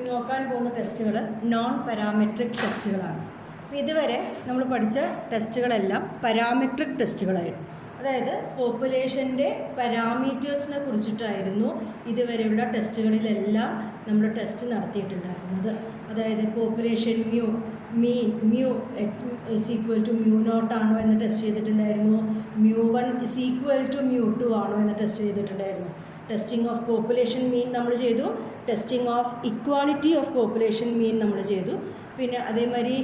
നോക്കാൻ പോകുന്ന ടെസ്റ്റുകൾ നോൺ പാരാമെട്രിക് ടെസ്റ്റുകളാണ്. അപ്പോൾ ഇതുവരെ നമ്മൾ പഠിച്ച ടെസ്റ്റുകളെല്ലാം പാരാമെട്രിക് ടെസ്റ്റുകളായിരുന്നു. അതായത് പോപ്പുലേഷൻ്റെ പാരാമീറ്റേഴ്സിനെ കുറിച്ചിട്ടായിരുന്നു ഇതുവരെയുള്ള ടെസ്റ്റുകളിലെല്ലാം നമ്മൾ ടെസ്റ്റ് നടത്തിയിട്ടുണ്ടായിരുന്നത്. അതായത് population mean is equal to μ0 ആണോ എന്ന് ടെസ്റ്റ് ചെയ്തിട്ടുണ്ടായിരുന്നു. μ1 ഇസ് ഈക്വൽ ടു μ2 ആണോ എന്ന് ടെസ്റ്റ് ചെയ്തിട്ടുണ്ടായിരുന്നു. ടെസ്റ്റിംഗ് ഓഫ് പോപ്പുലേഷൻ മീൻ നമ്മൾ ചെയ്തു. Testing of equality of population mean നമ്മൾ ചെയ്തു. പിന്നെ അതേമാതിരി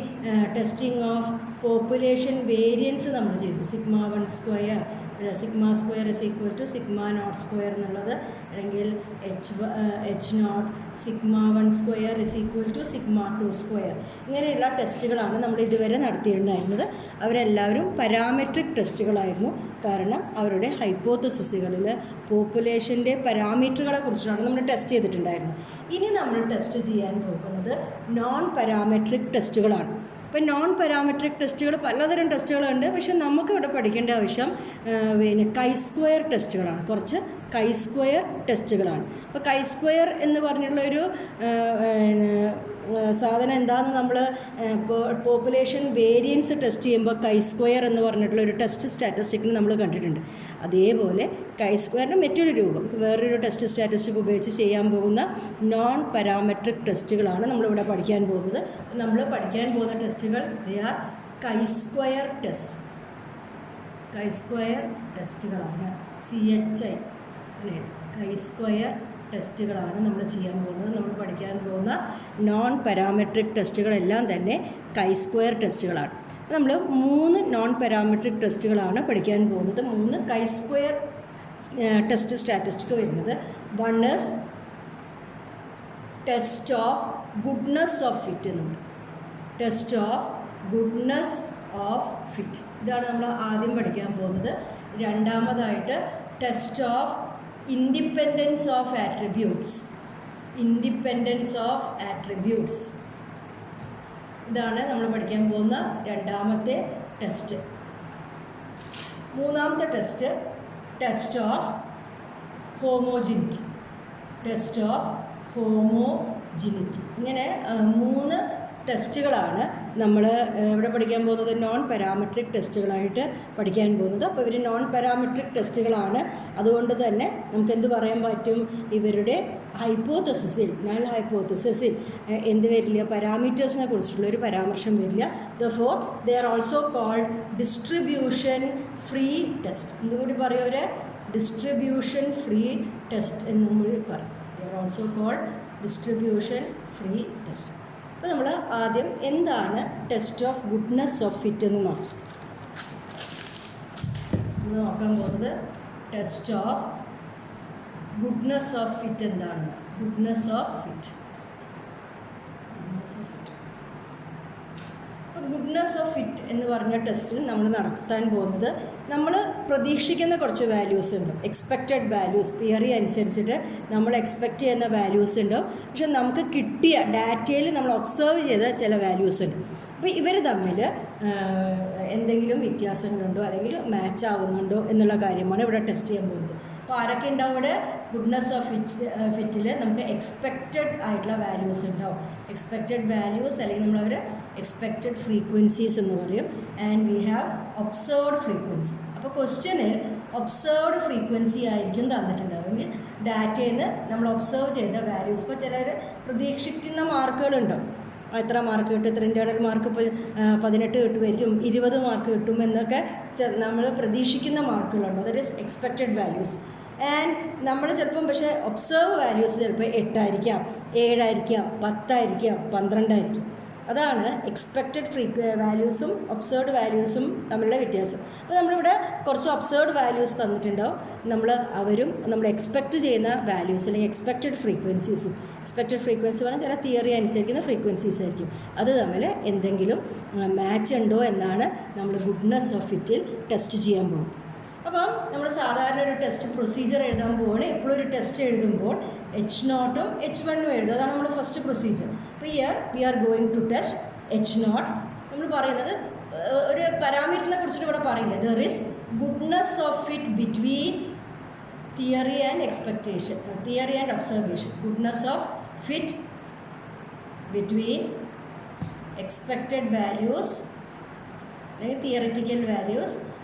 ടെസ്റ്റിംഗ് ഓഫ് പോപ്പുലേഷൻ വേരിയൻസ് നമ്മൾ ചെയ്തു. σ1 സ്ക്വയർ σ² ഇസ് ഈക്വൽ ടു σ0² എന്നുള്ളത്, അല്ലെങ്കിൽ h0 σ1 square is equal to σ2². ഇങ്ങനെയുള്ള ടെസ്റ്റുകളാണ് നമ്മൾ ഇതുവരെ നടത്തിയിട്ടുണ്ടായിരുന്നത്. അവരെല്ലാവരും പാരാമെട്രിക് ടെസ്റ്റുകളായിരുന്നു. കാരണം അവരുടെ ഹൈപ്പോത്തസിസുകളിൽ പോപ്പുലേഷൻ്റെ പാരാമീറ്ററുകളെ കുറിച്ചിട്ടാണ് നമ്മൾ ടെസ്റ്റ് ചെയ്തിട്ടുണ്ടായിരുന്നത്. ഇനി നമ്മൾ ടെസ്റ്റ് ചെയ്യാൻ പോകുന്നത് നോൺ പാരാമെട്രിക് ടെസ്റ്റുകളാണ്. ഇപ്പോൾ നോൺ പാരാമെട്രിക് ടെസ്റ്റുകൾ പലതരം ടെസ്റ്റുകളുണ്ട്. പക്ഷെ നമുക്കിവിടെ പഠിക്കേണ്ട ആവശ്യം പിന്നെ chi-square ടെസ്റ്റുകളാണ്. കുറച്ച് chi-square ടെസ്റ്റുകളാണ്. അപ്പോൾ chi-square എന്ന് പറഞ്ഞിട്ടുള്ളൊരു സാധനം എന്താണെന്ന് നമ്മൾ പോപ്പുലേഷൻ വേരിയൻസ് ടെസ്റ്റ് ചെയ്യുമ്പോൾ chi-square എന്ന് പറഞ്ഞിട്ടുള്ളൊരു ടെസ്റ്റ് സ്റ്റാറ്റിസ്റ്റിക്കിന് നമ്മൾ കണ്ടിട്ടുണ്ട്. അതേപോലെ chi-squareൻ്റെ മറ്റൊരു രൂപം വേറൊരു ടെസ്റ്റ് സ്റ്റാറ്റിസ്റ്റിക് ഉപയോഗിച്ച് ചെയ്യാൻ പോകുന്ന നോൺ പാരാമെട്രിക് ടെസ്റ്റുകളാണ് നമ്മളിവിടെ പഠിക്കാൻ പോകുന്നത്. നമ്മൾ പഠിക്കാൻ പോകുന്ന ടെസ്റ്റുകൾ they are chi-square test. chi-square ടെസ്റ്റുകളാണ്. CHI chi-square ടെസ്റ്റുകളാണ് നമ്മൾ ചെയ്യാൻ പോകുന്നത്. നമ്മൾ പഠിക്കാൻ പോകുന്ന നോൺ പാരാമെട്രിക് ടെസ്റ്റുകളെല്ലാം തന്നെ chi-square ടെസ്റ്റുകളാണ്. നമ്മൾ 3 നോൺ പാരാമെട്രിക് ടെസ്റ്റുകളാണ് പഠിക്കാൻ പോകുന്നത്. 3 chi-square ടെസ്റ്റ് സ്റ്റാറ്റിസ്റ്റിക് വരുന്നത്. One is test of goodness of fit എന്നുണ്ട്. Test of goodness of fit ഇതാണ് നമ്മൾ ആദ്യം പഠിക്കാൻ പോകുന്നത്. രണ്ടാമതായിട്ട് test of independence of attributes. Independence of attributes ഇതാണ് നമ്മൾ പഠിക്കാൻ പോകുന്ന രണ്ടാമത്തെ ടെസ്റ്റ്. മൂന്നാമത്തെ test test of homogeneity. Test of homogeneity. ഇങ്ങനെ 3 ടെസ്റ്റുകളാണ് നമ്മൾ ഇവിടെ പഠിക്കാൻ പോകുന്നത്. നോൺ പാരാമെട്രിക് ടെസ്റ്റുകളായിട്ട് പഠിക്കാൻ പോകുന്നത്. അപ്പോൾ ഇവർ നോൺ പാരാമെട്രിക് ടെസ്റ്റുകളാണ്. അതുകൊണ്ട് തന്നെ നമുക്ക് എന്ത് പറയാൻ പറ്റും? ഇവരുടെ ഹൈപ്പോത്തസിസിൽ നൾ ഹൈപ്പോത്തസിസിൽ എന്ത് വരില്ല? പാരാമീറ്റേഴ്സിനെ കുറിച്ചിട്ടുള്ളൊരു പരാമർശം വരില്ല. Therefore they are also called distribution free test. എന്തുകൂടി പറയും അവർ? ഡിസ്ട്രിബ്യൂഷൻ ഫ്രീ ടെസ്റ്റ് എന്നും കൂടി പറയും. They are also called distribution free test. അപ്പോൾ നമ്മൾ ആദ്യം എന്താണ് test of goodness of fit എന്ന് നോക്കാം. ഇന്ന് നോക്കാൻ പോകുന്നത് test of goodness of fit എന്താണ്? Goodness of fit. അപ്പോൾ ഗുഡ്നെസ് ഓഫ് ഫിറ്റ് എന്ന് പറഞ്ഞ ടെസ്റ്റിൽ നമ്മൾ നടത്താൻ പോകുന്നത്, നമ്മൾ പ്രതീക്ഷിക്കുന്ന കുറച്ച് വാല്യൂസ് ഉണ്ട്. എക്സ്പെക്റ്റഡ് വാല്യൂസ് തിയറി അനുസരിച്ചിട്ട് നമ്മൾ എക്സ്പെക്റ്റ് ചെയ്യുന്ന വാല്യൂസ് ഉണ്ട്. പക്ഷെ നമുക്ക് കിട്ടിയ ഡാറ്റയിൽ നമ്മൾ ഒബ്സർവ് ചെയ്ത ചില വാല്യൂസ് ഉണ്ട്. അപ്പോൾ ഇവർ തമ്മിൽ എന്തെങ്കിലും വ്യത്യാസങ്ങളുണ്ടോ അല്ലെങ്കിൽ മാച്ച് ആവുന്നുണ്ടോ എന്നുള്ള കാര്യമാണ് ഇവിടെ ടെസ്റ്റ് ചെയ്യാൻ പോകുന്നത്. അപ്പോൾ ആരൊക്കെ ഉണ്ടാവും ഇവിടെ? ഗുഡ്നെസ് ഓഫ് ഫിറ്റിൽ നമുക്ക് എക്സ്പെക്റ്റഡ് ആയിട്ടുള്ള വാല്യൂസ് ഉണ്ടാവും. എക്സ്പെക്റ്റഡ് വാല്യൂസ് അല്ലെങ്കിൽ നമ്മളവർ എക്സ്പെക്റ്റഡ് ഫ്രീക്വൻസീസ് എന്ന് പറയും. And we have observed frequency. അപ്പോൾ ക്വസ്റ്റ്യനിൽ ഒബ്സർവ്ഡ് ഫ്രീക്വൻസി ആയിരിക്കും തന്നിട്ടുണ്ടാവുമെങ്കിൽ ഡാറ്റയിൽ നിന്ന് നമ്മൾ ഒബ്സർവ് ചെയ്ത വാല്യൂസ്. ഇപ്പോൾ ചിലർ പ്രതീക്ഷിക്കുന്ന മാർക്കുകളുണ്ടാവും. എത്ര മാർക്ക് കിട്ടും? ഇത്ര ഇൻ്റേണൽ മാർക്ക് ഇപ്പോൾ 18 കിട്ടുമായിരിക്കും, 20 മാർക്ക് കിട്ടും എന്നൊക്കെ നമ്മൾ പ്രതീക്ഷിക്കുന്ന മാർക്കുകളുണ്ട്. That is expected values. And നമ്മൾ ചിലപ്പം പക്ഷേ ഒബ്സർവ് വാല്യൂസ് ചിലപ്പോൾ 8 ആയിരിക്കാം, 7 ആയിരിക്കാം, 10 ആയിരിക്കാം, 12 ആയിരിക്കും. അതാണ് എക്സ്പെക്റ്റഡ് വാല്യൂസും ഒബ്സർവ്ഡ് വാല്യൂസും തമ്മിലുള്ള വ്യത്യാസം. അപ്പോൾ നമ്മളിവിടെ കുറച്ച് ഒബ്സർവ്ഡ് വാല്യൂസ് തന്നിട്ടുണ്ടാവും. അവരും നമ്മൾ എക്സ്പെക്റ്റ് ചെയ്യുന്ന വാല്യൂസ് അല്ലെങ്കിൽ എക്സ്പെക്റ്റഡ് ഫ്രീക്വൻസീസും. എക്സ്പെക്റ്റഡ് ഫ്രീക്വൻസി പറഞ്ഞാൽ ചില തിയറി അനുസരിക്കുന്ന ഫ്രീക്വൻസീസ് ആയിരിക്കും. അത് തമ്മിൽ എന്തെങ്കിലും മാച്ച് ഉണ്ടോ എന്നാണ് നമ്മൾ ഗുഡ്നെസ് ഓഫ് ഫിറ്റിൽ ടെസ്റ്റ് ചെയ്യാൻ പോകുന്നത്. അപ്പം നമ്മൾ സാധാരണ ഒരു ടെസ്റ്റ് പ്രൊസീജിയർ എഴുതാൻ പോവുകയാണ്. എപ്പോഴും ഒരു ടെസ്റ്റ് എഴുതുമ്പോൾ H0 H1 എഴുതും. അതാണ് നമ്മുടെ ഫസ്റ്റ് പ്രൊസീജിയർ. അപ്പോൾ here we are going to test H0. നമ്മൾ പറയുന്നത് ഒരു പാരാമീറ്ററിനെ കുറിച്ചിട്ട് ഇവിടെ പറയില്ല. There is goodness of fit between theory and expectation, theory and observation. Goodness of fit between expected values like theoretical values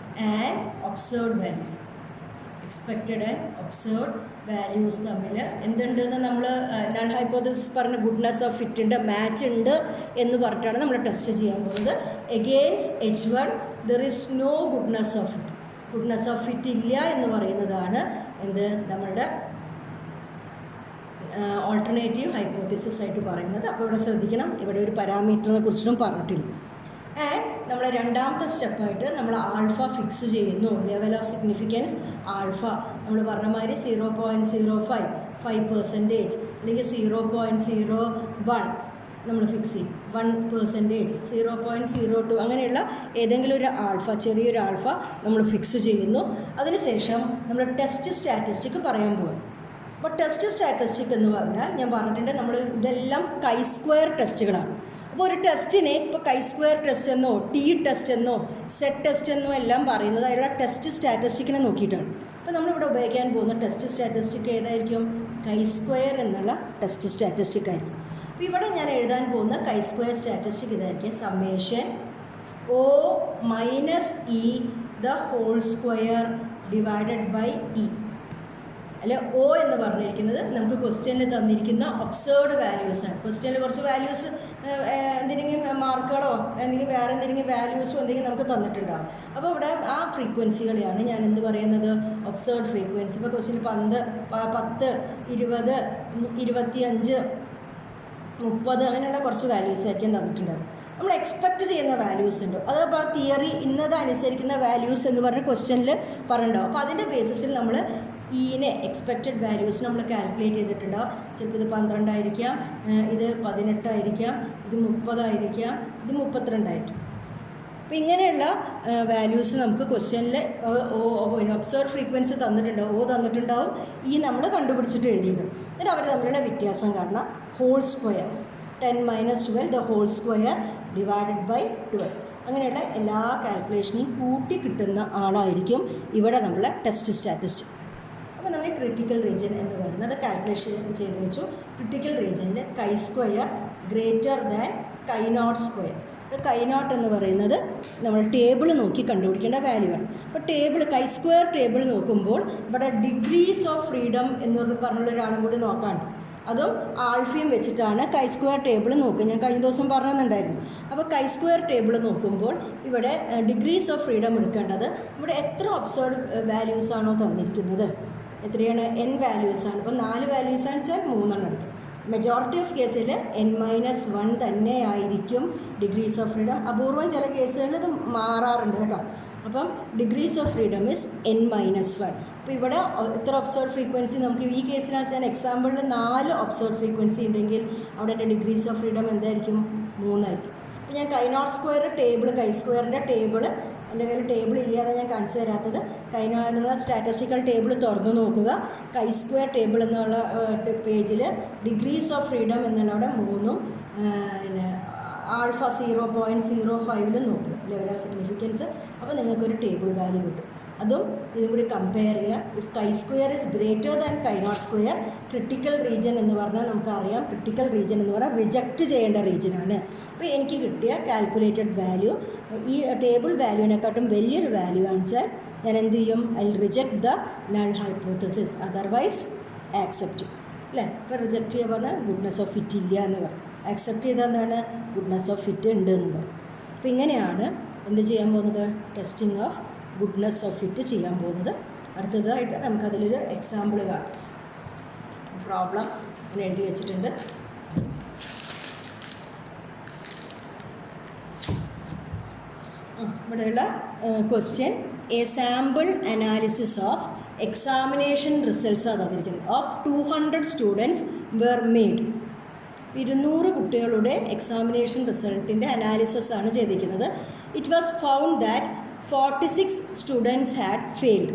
and observed values. Expected and observed values തമ്മിൽ എന്തുണ്ടെന്ന് നമ്മൾ നൾ ഹൈപ്പോത്തസിസ് പറഞ്ഞ ഗുഡ്നെസ് ഓഫ് ഫിറ്റിൻ്റെ match ഉണ്ട് എന്ന് പറഞ്ഞിട്ടാണ് നമ്മൾ test ചെയ്യാൻ പോകുന്നത്. Against H1 there is no goodness of fit. Goodness of fit ഇല്ല എന്ന് പറയുന്നതാണ് എന്ത് നമ്മളുടെ ഓൾട്ടർനേറ്റീവ് ഹൈപ്പോത്തസിസ് ആയിട്ട് പറയുന്നത്. അപ്പോൾ ഇവിടെ ശ്രദ്ധിക്കണം, ഇവിടെ ഒരു പാരാമീറ്ററിനെ കുറിച്ചിട്ടും പറഞ്ഞിട്ടില്ല. ആൻഡ് നമ്മൾ രണ്ടാമത്തെ സ്റ്റെപ്പായിട്ട് നമ്മൾ ആൽഫ ഫിക്സ് ചെയ്യുന്നു. ലെവൽ ഓഫ് സിഗ്നിഫിക്കൻസ് ആൽഫ നമ്മൾ പറഞ്ഞ മാതിരി 0.05% അല്ലെങ്കിൽ 0.01 നമ്മൾ ഫിക്സ് ചെയ്യും. 1%, 0.02 അങ്ങനെയുള്ള ഏതെങ്കിലും ഒരു ആൽഫ, ചെറിയൊരു ആൽഫ നമ്മൾ ഫിക്സ് ചെയ്യുന്നു. അതിനുശേഷം നമ്മൾ ടെസ്റ്റ് സ്റ്റാറ്റിസ്റ്റിക് പറയാൻ പോകും. അപ്പോൾ ടെസ്റ്റ് സ്റ്റാറ്റിസ്റ്റിക് എന്ന് പറഞ്ഞാൽ ഞാൻ പറഞ്ഞിട്ടുണ്ട്, നമ്മൾ ഇതെല്ലാം കൈ സ്ക്വയർ ടെസ്റ്റുകളാണ്. അപ്പോൾ ഒരു ടെസ്റ്റിനെ ഇപ്പോൾ കൈ സ്ക്വയർ ടെസ്റ്റ് എന്നോ ടി ടെസ്റ്റ് എന്നോ സെറ്റ് ടെസ്റ്റ് എന്നോ എല്ലാം പറയുന്നത് അതിലുള്ള ടെസ്റ്റ് സ്റ്റാറ്റിസ്റ്റിക്കിനെ നോക്കിയിട്ടാണ്. അപ്പോൾ നമ്മളിവിടെ ഉപയോഗിക്കാൻ പോകുന്ന ടെസ്റ്റ് സ്റ്റാറ്റിസ്റ്റിക് ഏതായിരിക്കും? കൈ സ്ക്വയർ എന്നുള്ള ടെസ്റ്റ് സ്റ്റാറ്റിസ്റ്റിക് ആയിരിക്കും. അപ്പോൾ ഇവിടെ ഞാൻ എഴുതാൻ പോകുന്ന കൈ സ്ക്വയർ സ്റ്റാറ്റിസ്റ്റിക് ഇതായിരിക്കും. Summation O minus E the whole square divided by E. അല്ലെ ഒ എന്ന് പറഞ്ഞിരിക്കുന്നത് നമുക്ക് ക്വസ്റ്റ്യനിൽ തന്നിരിക്കുന്ന ഒബ്സേർവ്ഡ് വാല്യൂസാണ്. ക്വസ്റ്റ്യനിൽ കുറച്ച് വാല്യൂസ് എന്തെങ്കിലും മാർക്കുകളോ എന്തെങ്കിലും വേറെ എന്തെങ്കിലും വാല്യൂസോ എന്തെങ്കിലും നമുക്ക് തന്നിട്ടുണ്ടാകും. അപ്പോൾ ഇവിടെ ആ ഫ്രീക്വൻസികളെയാണ് ഞാൻ എന്ത് പറയുന്നത്? Observed frequency. ഇപ്പോൾ ക്വസ്റ്റ്യനിൽ 10, 20, 25, 30 അങ്ങനെയുള്ള കുറച്ച് വാല്യൂസ് ആയിരിക്കും തന്നിട്ടുണ്ടാകും. നമ്മൾ എക്സ്പെക്റ്റ് ചെയ്യുന്ന വാല്യൂസ് ഉണ്ട്. അതപ്പോൾ തിയറി ഇന്നത് അനുസരിക്കുന്ന വാല്യൂസ് എന്ന് പറഞ്ഞ ക്വസ്റ്റ്യനിൽ പറഞ്ഞിട്ടുണ്ടാവും. അപ്പോൾ അതിൻ്റെ ബേസിസിൽ നമ്മൾ ഈനെ എക്സ്പെക്റ്റഡ് വാല്യൂസ് നമ്മൾ കാൽക്കുലേറ്റ് ചെയ്തിട്ടുണ്ടാവും. ചിലപ്പോൾ ഇത് 12 ആയിരിക്കാം, ഇത് 18 ആയിരിക്കാം, ഇത് 30 ആയിരിക്കാം, ഇത് 32 ആയിരിക്കും. അപ്പോൾ ഇങ്ങനെയുള്ള വാല്യൂസ് നമുക്ക് ക്വസ്റ്റ്യനിൽ ഒബ്സർവ് ഫ്രീക്വൻസി തന്നിട്ടുണ്ടാവും, O തന്നിട്ടുണ്ടാവും, ഈ നമ്മൾ കണ്ടുപിടിച്ചിട്ട് എഴുതിയിട്ടുണ്ട്. എന്നിട്ട് അവർ തമ്മിലുള്ള വ്യത്യാസം കാണണം. Whole square 10 - 12 the whole square divided by 12. അങ്ങനെയുള്ള എല്ലാ കാൽക്കുലേഷനെയും കൂട്ടി കിട്ടുന്ന ആളായിരിക്കും ഇവിടെ നമ്മൾ ടെസ്റ്റ് സ്റ്റാറ്റിസ്റ്റ്. അപ്പോൾ നമ്മൾ ക്രിട്ടിക്കൽ റീജിയൻ എന്ന് പറയുന്നത് കാൽക്കുലേഷൻ ചെയ്ത് വെച്ചു. ക്രിട്ടിക്കൽ റീജിയനിൽ കൈ square greater than chi not square. കൈ നോട്ട് എന്ന് പറയുന്നത് നമ്മൾ ടേബിൾ നോക്കി കണ്ടുപിടിക്കേണ്ട വാല്യൂ ആണ്. അപ്പോൾ കൈ സ്ക്വയർ ടേബിൾ നോക്കുമ്പോൾ ഇവിടെ ഡിഗ്രീസ് ഓഫ് ഫ്രീഡം എന്ന് പറഞ്ഞുള്ള ഒരാളും കൂടി നോക്കാണ്ട്, അതും ആൽഫയും വെച്ചിട്ടാണ് കൈ സ്ക്വയർ ടേബിൾ നോക്കുക. ഞാൻ കഴിഞ്ഞ ദിവസം പറഞ്ഞിട്ടുണ്ടായിരുന്നു. അപ്പോൾ കൈ സ്ക്വയർ ടേബിൾ നോക്കുമ്പോൾ ഇവിടെ ഡിഗ്രീസ് ഓഫ് ഫ്രീഡം എടുക്കേണ്ടത് ഇവിടെ എത്ര ഒബ്സർവ്ഡ് വാല്യൂസ് ആണോ തന്നിരിക്കുന്നത്, എത്രയാണ്? n വാല്യൂസാണ്. അപ്പോൾ 4 വാല്യൂസാണെന്ന് വെച്ചാൽ 3 എടുക്കും. മെജോറിറ്റി ഓഫ് കേസിൽ n-1 തന്നെ ആയിരിക്കും ഡിഗ്രീസ് ഓഫ് ഫ്രീഡം. അപൂർവം ചില കേസുകളിൽ ഇത് മാറാറുണ്ട് കേട്ടോ. അപ്പം degrees of freedom is n-1. അപ്പോൾ ഇവിടെ ഇത്ര ഒബ്സർവ് ഫ്രീക്വൻസി നമുക്ക് ഈ കേസിലാണ് വെച്ചാൽ എക്സാമ്പിളിൽ 4 ഒബ്സർവ് ഫ്രീക്വൻസി ഉണ്ടെങ്കിൽ അവിടെ എൻ്റെ ഡിഗ്രീസ് ഓഫ് ഫ്രീഡം എന്തായിരിക്കും? 3 ആയിരിക്കും. അപ്പോൾ ഞാൻ കൈ നോട്ട് സ്ക്വയർ ടേബിൾ, കൈ സ്ക്വയറിൻ്റെ ടേബിൾ എൻ്റെ കയ്യിൽ ടേബിൾ ഇല്ലാതെ ഞാൻ കാണിച്ചു തരാത്തത്. നിങ്ങൾ സ്റ്റാറ്റിസ്റ്റിക്കൽ ടേബിൾ തുറന്നു നോക്കുക. കൈ സ്ക്വയർ ടേബിൾ എന്നുള്ള പേജിൽ ഡിഗ്രീസ് ഓഫ് ഫ്രീഡം എന്നുള്ളവിടെ 3ഉം പിന്നെ ആൽഫ 0.05 നോക്കുക ലെവൽ ഓഫ് സിഗ്നിഫിക്കൻസ്. അപ്പോൾ നിങ്ങൾക്കൊരു ടേബിൾ വാല്യൂ കിട്ടും. അതും ഇതും കൂടി കമ്പയർ ചെയ്യുക. ഇഫ് കൈ square is greater than chi not square, critical region എന്ന് പറഞ്ഞാൽ നമുക്കറിയാം, ക്രിട്ടിക്കൽ റീജിയൻ എന്ന് പറഞ്ഞാൽ റിജക്റ്റ് ചെയ്യേണ്ട റീജിയനാണ്. അപ്പോൾ എനിക്ക് കിട്ടിയ കാൽക്കുലേറ്റഡ് വാല്യൂ ഈ ടേബിൾ വാല്യൂവിനെക്കാട്ടും വലിയൊരു വാല്യൂ ആണെച്ചാൽ ഞാൻ എന്ത് ചെയ്യും? I reject the null hypothesis, otherwise accept. അല്ലേ? ഇപ്പോൾ റിജക്റ്റ് ചെയ്യുക പറഞ്ഞാൽ ഗുഡ്നെസ് ഓഫ് ഫിറ്റ് ഇല്ല എന്ന് പറയും. ആക്സെപ്റ്റ് ചെയ്താൽ എന്താണ്? ഗുഡ്നെസ് ഓഫ് ഫിറ്റ് ഉണ്ട് എന്ന് പറയും. അപ്പോൾ ഇങ്ങനെയാണ് എന്ത് ചെയ്യാൻ പോകുന്നത്? Testing of goodness of fit ചെയ്യാൻ പോകുന്നത്. അടുത്തതായിട്ട് നമുക്കതിലൊരു എക്സാമ്പിൾ കാണാം. പ്രോബ്ലം ഞാൻ എഴുതി വെച്ചിട്ടുണ്ട്. ഇവിടെയുള്ള question A sample analysis of examination results ആണ് തന്നിരിക്കുന്നത്. Of 200 students were made. 200 കുട്ടികളുടെ എക്സാമിനേഷൻ റിസൾട്ടിൻ്റെ അനാലിസിസ് ആണ് ചെയ്തിരിക്കുന്നത്. It was found that 46 students had failed,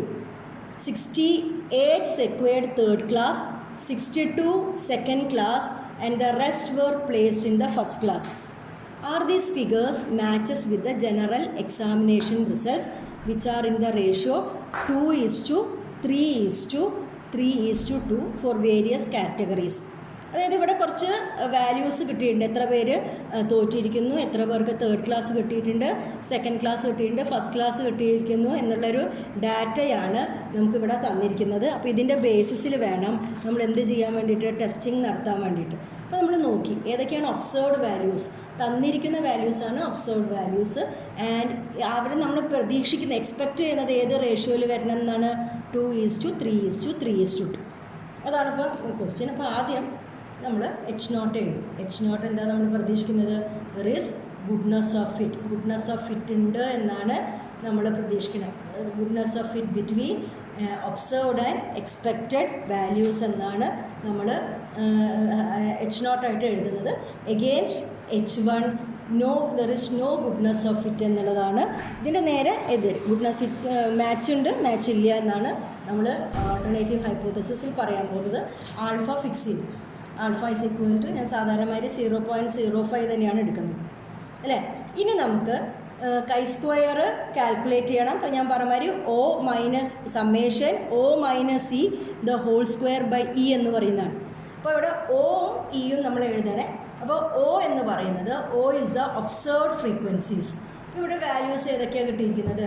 68 secured third class, 62 second class, and the rest were placed in the first class. Are these figures matches with the general examination results, which are in the ratio 2:3:3:2 for various categories? അതായത് ഇവിടെ കുറച്ച് values കിട്ടിയിട്ടുണ്ട്, എത്ര പേര് തോറ്റിരിക്കുന്നു, എത്ര പേർക്ക് third class കിട്ടിയിട്ടുണ്ട്, second class കിട്ടിയിട്ടുണ്ട്, ഫസ്റ്റ് ക്ലാസ് കിട്ടിയിരിക്കുന്നു എന്നുള്ളൊരു ഡാറ്റയാണ് നമുക്കിവിടെ തന്നിരിക്കുന്നത്. അപ്പോൾ ഇതിൻ്റെ ബേസിസിൽ വേണം നമ്മൾ എന്ത് ചെയ്യാൻ വേണ്ടിയിട്ട്, ടെസ്റ്റിംഗ് നടത്താൻ വേണ്ടിയിട്ട്. അപ്പോൾ നമ്മൾ നോക്കി ഏതൊക്കെയാണ് ഒബ്സർവ്ഡ് വാല്യൂസ്. തന്നിരിക്കുന്ന വാല്യൂസാണ് ഒബ്സർവ്ഡ് വാല്യൂസ്. ആൻഡ് അവിടെ നമ്മൾ പ്രതീക്ഷിക്കുന്ന എക്സ്പെക്റ്റ് ചെയ്യുന്നത് ഏത് റേഷ്യോയിൽ വരണം എന്നാണ്, 2:3:3:2. അതാണ് ഇപ്പോൾ ക്വസ്റ്റ്യൻ. അപ്പോൾ ആദ്യം നമ്മൾ H0 എഴുതും. H0 എന്താ നമ്മൾ പ്രതീക്ഷിക്കുന്നത്, there is goodness of fit. Goodness of fit ഉണ്ട് എന്നാണ് നമ്മൾ പ്രതീക്ഷിക്കുന്നത്. Goodness of fit between observed and expected values എന്നാണ് നമ്മൾ H0 ആയിട്ട് എഴുതുന്നത്. Against H1 there is no goodness of fit എന്നുള്ളതാണ് ഇതിൻ്റെ നേരെ എതിർ. ഗുഡ്നെസ് ഫിറ്റ് മാച്ച് ഉണ്ട്, മാച്ച് ഇല്ല എന്നാണ് നമ്മൾ ആൾട്ടർനേറ്റീവ് ഹൈപ്പോത്തസിസിൽ പറയാൻ പോകുന്നത്. ആൽഫ ഫിക്സ് ചെയ്തു. ആൽഫ ഇസ് ഈക്വൽ ടു, ഞാൻ സാധാരണമാതിരി 0.05 തന്നെയാണ് എടുക്കുന്നത് അല്ലേ. ഇനി നമുക്ക് കൈ സ്ക്വയർ കാൽക്കുലേറ്റ് ചെയ്യണം. അപ്പോൾ ഞാൻ പറഞ്ഞ മാതിരി O minus summation O minus E the whole square by E എന്ന് പറയുന്നതാണ്. അപ്പോൾ ഇവിടെ Oയും ഇയും നമ്മൾ എഴുതണേ. അപ്പോൾ O എന്ന് പറയുന്നത് O is the observed frequencies. ഇവിടെ വാല്യൂസ് ഏതൊക്കെയാണ് കിട്ടിയിരിക്കുന്നത്,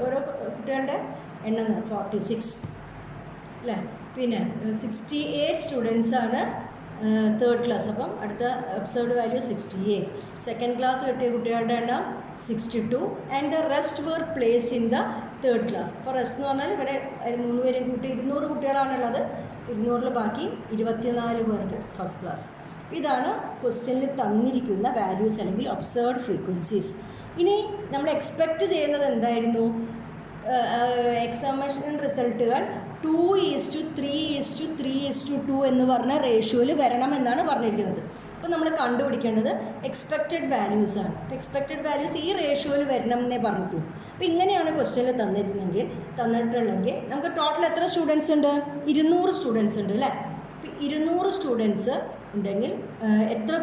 ഓരോ കുട്ടികളുടെ എണ്ണം 46 അല്ലേ. പിന്നെ 68 സ്റ്റുഡൻസാണ് തേർഡ് ക്ലാസ്. അപ്പം അടുത്ത ഒബ്സർവ്ഡ് വാല്യൂ 68. സെക്കൻഡ് ക്ലാസ് കിട്ടിയ കുട്ടികളുടെ എണ്ണം 62 and the rest were placed in the third class. അപ്പോൾ റെസ്റ്റ് എന്ന് പറഞ്ഞാൽ ഇവരെ 3 പേരെയും കൂട്ടി 200 കുട്ടികളാണുള്ളത്. 200 ബാക്കി 24 പേർക്ക് ഫസ്റ്റ് ക്ലാസ്. ഇതാണ് ക്വസ്റ്റ്യനിൽ തന്നിരിക്കുന്ന വാല്യൂസ് അല്ലെങ്കിൽ ഒബ്സർവ്ഡ് ഫ്രീക്വൻസീസ്. ഇനി നമ്മൾ എക്സ്പെക്റ്റ് ചെയ്യുന്നത് എന്തായിരുന്നു, എക്സാമിനേഷൻ റിസൾട്ടുകൾ 2:3:3:2 എന്ന് പറഞ്ഞ റേഷ്യോയിൽ വരണം എന്നാണ് പറഞ്ഞിരിക്കുന്നത്. അപ്പോൾ നമ്മൾ കണ്ടുപിടിക്കേണ്ടത് എക്സ്പെക്റ്റഡ് വാല്യൂസ് ആണ്. അപ്പോൾ എക്സ്പെക്റ്റഡ് വാല്യൂസ് ഈ റേഷ്യോയിൽ വരണം എന്നേ പറഞ്ഞിട്ടുള്ളൂ. അപ്പോൾ ഇങ്ങനെയാണ് ക്വസ്റ്റ്യനിൽ തന്നിട്ടുള്ളെങ്കിൽ നമുക്ക് ടോട്ടൽ എത്ര സ്റ്റുഡൻസ് ഉണ്ട്, 200 സ്റ്റുഡൻസ് ഉണ്ട് അല്ലേ. അപ്പോൾ 200 സ്റ്റുഡൻസ് ഉണ്ടെങ്കിൽ എത്ര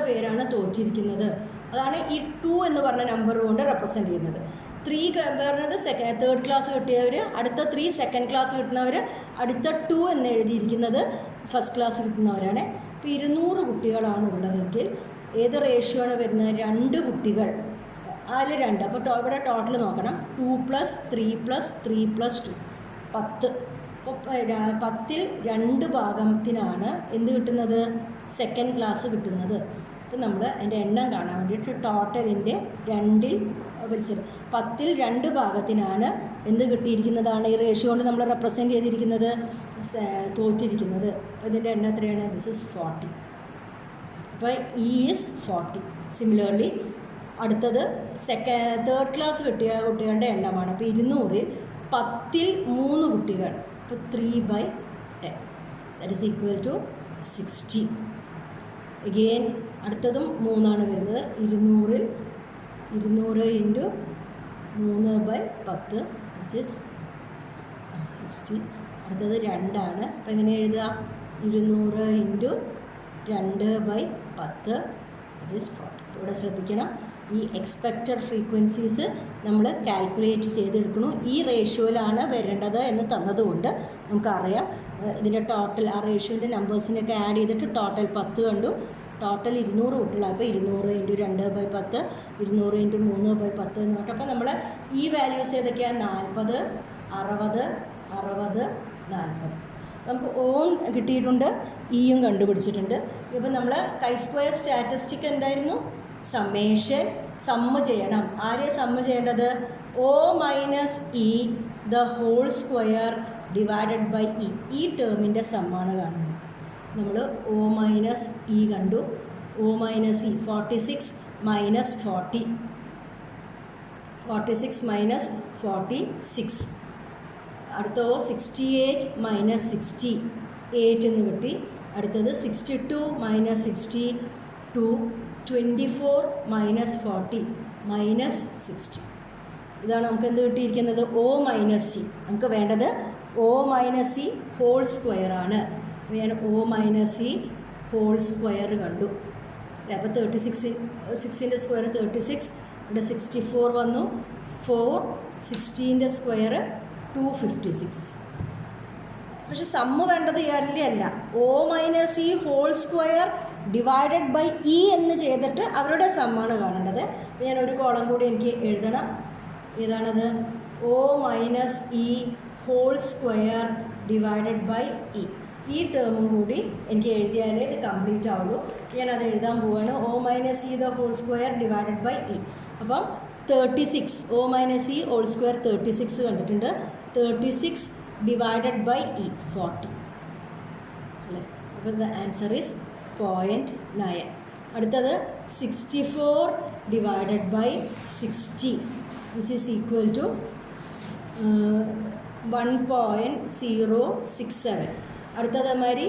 പേരാണ് തോറ്റിരിക്കുന്നത്, അതാണ് ഈ 2 എന്ന് പറഞ്ഞ നമ്പർ കൊണ്ട് റെപ്രസെൻറ്റ് ചെയ്യുന്നത്. 3 പറഞ്ഞത് തേർഡ് ക്ലാസ് കിട്ടിയവർ, അടുത്ത 3 സെക്കൻഡ് ക്ലാസ് കിട്ടുന്നവർ, അടുത്ത 2 എന്ന് എഴുതിയിരിക്കുന്നത് ഫസ്റ്റ് ക്ലാസ് കിട്ടുന്നവരാണ്. ഇപ്പോൾ 200 കുട്ടികളാണ് ഉള്ളതെങ്കിൽ ഏത് റേഷ്യോ ആണ് വരുന്നത്, 2 കുട്ടികൾ അതിൽ 2. അപ്പോൾ ഇവിടെ ടോട്ടൽ നോക്കണം, 2 + 3 + 3 + 2 10. അപ്പോൾ 10ൽ 2 ഭാഗത്തിനാണ് എന്ത് കിട്ടുന്നത്, സെക്കൻഡ് ക്ലാസ് കിട്ടുന്നത്. അപ്പോൾ നമ്മൾ അതിൻ്റെ എണ്ണം കാണാൻ വേണ്ടിയിട്ട് ടോട്ടലിൻ്റെ 2ൽ വലിച്ചത് 10ൽ 2 ഭാഗത്തിനാണ് എന്ത് കിട്ടിയിരിക്കുന്നതാണ് ഈ റേഷ്യോ കൊണ്ട് നമ്മൾ റെപ്രസെൻറ്റ് ചെയ്തിരിക്കുന്നത് തോറ്റിരിക്കുന്നത്. അപ്പോൾ ഇതിൻ്റെ എണ്ണം എത്രയാണ്, ദിസ് ഇസ് 40. അപ്പോൾ ഇ ഈസ് 40. സിമിലർലി അടുത്തത് തേർഡ് ക്ലാസ് കിട്ടിയ കുട്ടികളുടെ എണ്ണമാണ്. അപ്പോൾ 200ൽ 10ൽ 3 കുട്ടികൾ, അപ്പോൾ 3/10 that is equal to 60. Again അടുത്തതും 3 വരുന്നത്. 200ൽ 200 × 3/10 വിച്ച് ഈസ് 60. അടുത്തത് 2 അപ്പോൾ എങ്ങനെ എഴുതുക, 200 × 2/10 ദാറ്റ് ഈസ് 40. ഇവിടെ ശ്രദ്ധിക്കണം, ഈ എക്സ്പെക്റ്റഡ് ഫ്രീക്വൻസീസ് നമ്മൾ കാൽക്കുലേറ്റ് ചെയ്തെടുക്കണം. ഈ റേഷ്യോയിലാണ് വരേണ്ടത് എന്ന് തന്നതുകൊണ്ട് നമുക്കറിയാം ഇതിൻ്റെ ടോട്ടൽ ആ റേഷ്യോൻ്റെ നമ്പേഴ്സിനൊക്കെ ആഡ് ചെയ്തിട്ട് ടോട്ടൽ 10 കണ്ടു. ടോട്ടൽ 200 കുട്ടികളാണ്. അപ്പോൾ 200 × 2/10 200 × 3/10 എന്ന് പറഞ്ഞിട്ട് അപ്പോൾ നമ്മൾ ഈ വാല്യൂസ് ഏതൊക്കെയാണ്, 40 60 60 40. നമുക്ക് ഓൺ കിട്ടിയിട്ടുണ്ട്, ഇയും കണ്ടുപിടിച്ചിട്ടുണ്ട്. ഇപ്പോൾ നമ്മൾ കൈ സ്ക്വയർ സ്റ്റാറ്റിസ്റ്റിക് എന്തായിരുന്നു, സമ്മേഷൻ സമ്മ് ചെയ്യണം. ആരെയാണ് സമ്മ് ചെയ്യേണ്ടത്, O minus E the whole square divided by E. ഈ ടേമിൻ്റെ സമ്മാണ് കാണുന്നത്. നമ്മൾ O മൈനസ് ഇ കണ്ടു. O minus E 46 minus 40 46 minus 46. അടുത്ത O 68 മൈനസ് 68 എന്ന് കിട്ടി. അടുത്തത് 62 മൈനസ് 62 24 മൈനസ് 40 മൈനസ് 60. ഇതാണ് നമുക്ക് എന്ത് കിട്ടിയിരിക്കുന്നത്, O മൈനസ് സി. നമുക്ക് വേണ്ടത് O മൈനസ് സി ഹോൾ സ്ക്വയറാണ്. അപ്പോൾ ഞാൻ O minus C whole square കണ്ടു അല്ലേ. അപ്പോൾ 6ൻ്റെ സ്ക്വയർ 36, ഇവിടെ 64 വന്നു. 4 16ൻ്റെ സ്ക്വയർ 256. പക്ഷെ സമ്മ് വേണ്ടത് ഇയർലി അല്ല. O minus E whole square divided by E എന്ന് ചെയ്തിട്ട് അവരുടെ സമ്മാണ് കാണേണ്ടത്. അപ്പോൾ ഞാൻ ഒരു കോളം കൂടി എനിക്ക് എഴുതണം. ഏതാണത്? O minus E whole square divided by E. ഈ ടേമും കൂടി എനിക്ക് എഴുതിയാലേ ഇത് കംപ്ലീറ്റ് ആവുള്ളൂ. ഞാനത് എഴുതാൻ പോവുകയാണ്. O minus E the whole square divided by E. അപ്പം 36 O minus E whole square 36 കണ്ടിട്ടുണ്ട്. 36 ഡിവൈഡഡ് ബൈ ഇ 40 അല്ലേ? അപ്പോൾ ദ ആൻസർ ഈസ് 0.9. അടുത്തത് 64 divided by 60 which is equal to 1.067. അടുത്തത് മാതിരി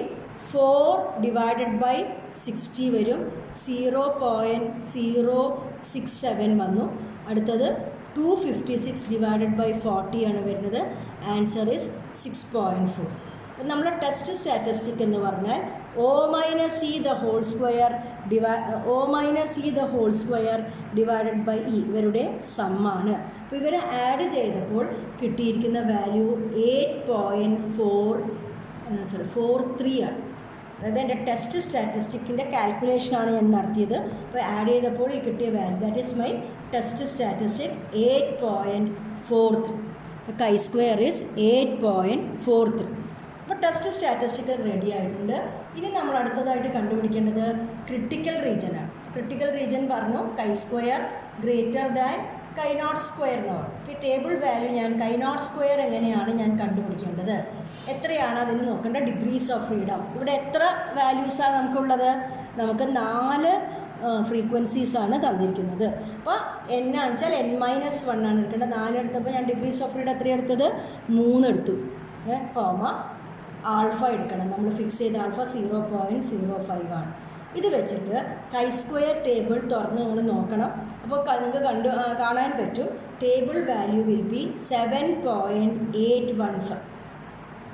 4 ഡിവൈഡഡ് ബൈ 60 വരും. 0.067 വന്നു. അടുത്തത് 256 ഡിവൈഡഡ് ബൈ 40 ആണ് വരുന്നത്. Answer is 6.4. അപ്പം നമ്മൾ ടെസ്റ്റ് സ്റ്റാറ്റിസ്റ്റിക് എന്ന് പറഞ്ഞാൽ O minus E the whole square divided by E ഇവരുടെ സമ്മാണ്. അപ്പോൾ ഇവരെ ആഡ് ചെയ്തപ്പോൾ കിട്ടിയിരിക്കുന്ന വാല്യൂ 8.43 ആണ്. അതായത് എൻ്റെ ടെസ്റ്റ് സ്റ്റാറ്റിസ്റ്റിക്കിൻ്റെ കാൽക്കുലേഷനാണ് ഞാൻ നടത്തിയത്. അപ്പോൾ ആഡ് ചെയ്തപ്പോൾ ഈ കിട്ടിയ value that is my test statistic 8.43. അപ്പോൾ കൈ സ്ക്വയർ ഈസ് 8.43. അപ്പോൾ ടെസ്റ്റ് സ്റ്റാറ്റിസ്റ്റിക് റെഡി ആയിട്ടുണ്ട്. ഇനി നമ്മൾ അടുത്തതായിട്ട് കണ്ടുപിടിക്കേണ്ടത് ക്രിട്ടിക്കൽ റീജിയനാണ്. ക്രിട്ടിക്കൽ റീജിയൻ പറഞ്ഞു കൈ square greater than chi not square എന്ന് പറഞ്ഞു. ഇപ്പോൾ ഈ ടേബിൾ വാല്യൂ ഞാൻ കൈ നോട്ട് സ്ക്വയർ എങ്ങനെയാണ് ഞാൻ കണ്ടുപിടിക്കേണ്ടത്? എത്രയാണ് അതിന് നോക്കേണ്ട ഡിഗ്രീസ് ഓഫ് ഫ്രീഡം? ഇവിടെ എത്ര വാല്യൂസാണ് നമുക്കുള്ളത്? നമുക്ക് 4 ഫ്രീക്വൻസീസാണ് തന്നിരിക്കുന്നത്. അപ്പോൾ n ആണെന്ന് വെച്ചാൽ n-1 ആണ് എടുക്കേണ്ടത്. 4 എടുത്തപ്പോൾ ഞാൻ ഡിഗ്രീസ് ഓഫ് ഫ്രീഡം എത്രയാണ് എടുത്തത്? 3 എടുത്തു. കോമ ആൾഫ എടുക്കണം. നമ്മൾ ഫിക്സ് ചെയ്ത ആൾഫ 0.05 ആണ്. ഇത് വെച്ചിട്ട് കൈ സ്ക്വയർ ടേബിൾ തുറന്ന് നിങ്ങൾ നോക്കണം. അപ്പോൾ നിങ്ങൾക്ക് കാണാൻ പറ്റും ടേബിൾ വാല്യൂ വിൽ ബി 7.815.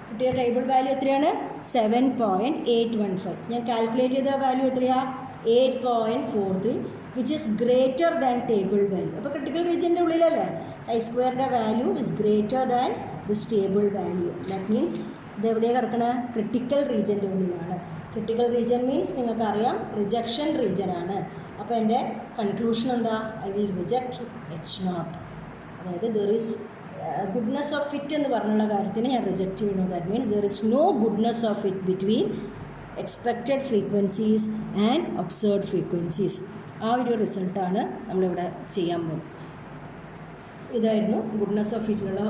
കിട്ടിയ ടേബിൾ വാല്യൂ എത്രയാണ്? 7.815. ഞാൻ കാൽക്കുലേറ്റ് ചെയ്ത വാല്യൂ എത്രയാണ്? 8.43 which is greater than table value. അപ്പോൾ ക്രിട്ടിക്കൽ റീജിയൻ്റെ ഉള്ളിലല്ലേ? കൈ സ്ക്വയറിൻ്റെ value is greater than this table value. That means ഇത് എവിടെയാണ് കിടക്കുന്നത്? ക്രിട്ടിക്കൽ റീജിയൻ്റെ ഉള്ളിലാണ്. ക്രിട്ടിക്കൽ റീജിയൻ മീൻസ് നിങ്ങൾക്കറിയാം റിജക്ഷൻ റീജിയനാണ്. അപ്പോൾ എൻ്റെ കൺക്ലൂഷൻ എന്താ? I will reject H0. അതായത് there is goodness of fit എന്ന് പറഞ്ഞുള്ള കാര്യത്തിന് ഞാൻ റിജക്റ്റ് ചെയ്യുന്നു. That means there is no goodness of fit between expected frequencies and observed frequencies. ആ ഒരു റിസൾട്ടാണ് നമ്മളിവിടെ ചെയ്യാൻ പോകുന്നത്. ഇതായിരുന്നു ഗുഡ്നെസ് ഓഫ് ഫിറ്റിലുള്ള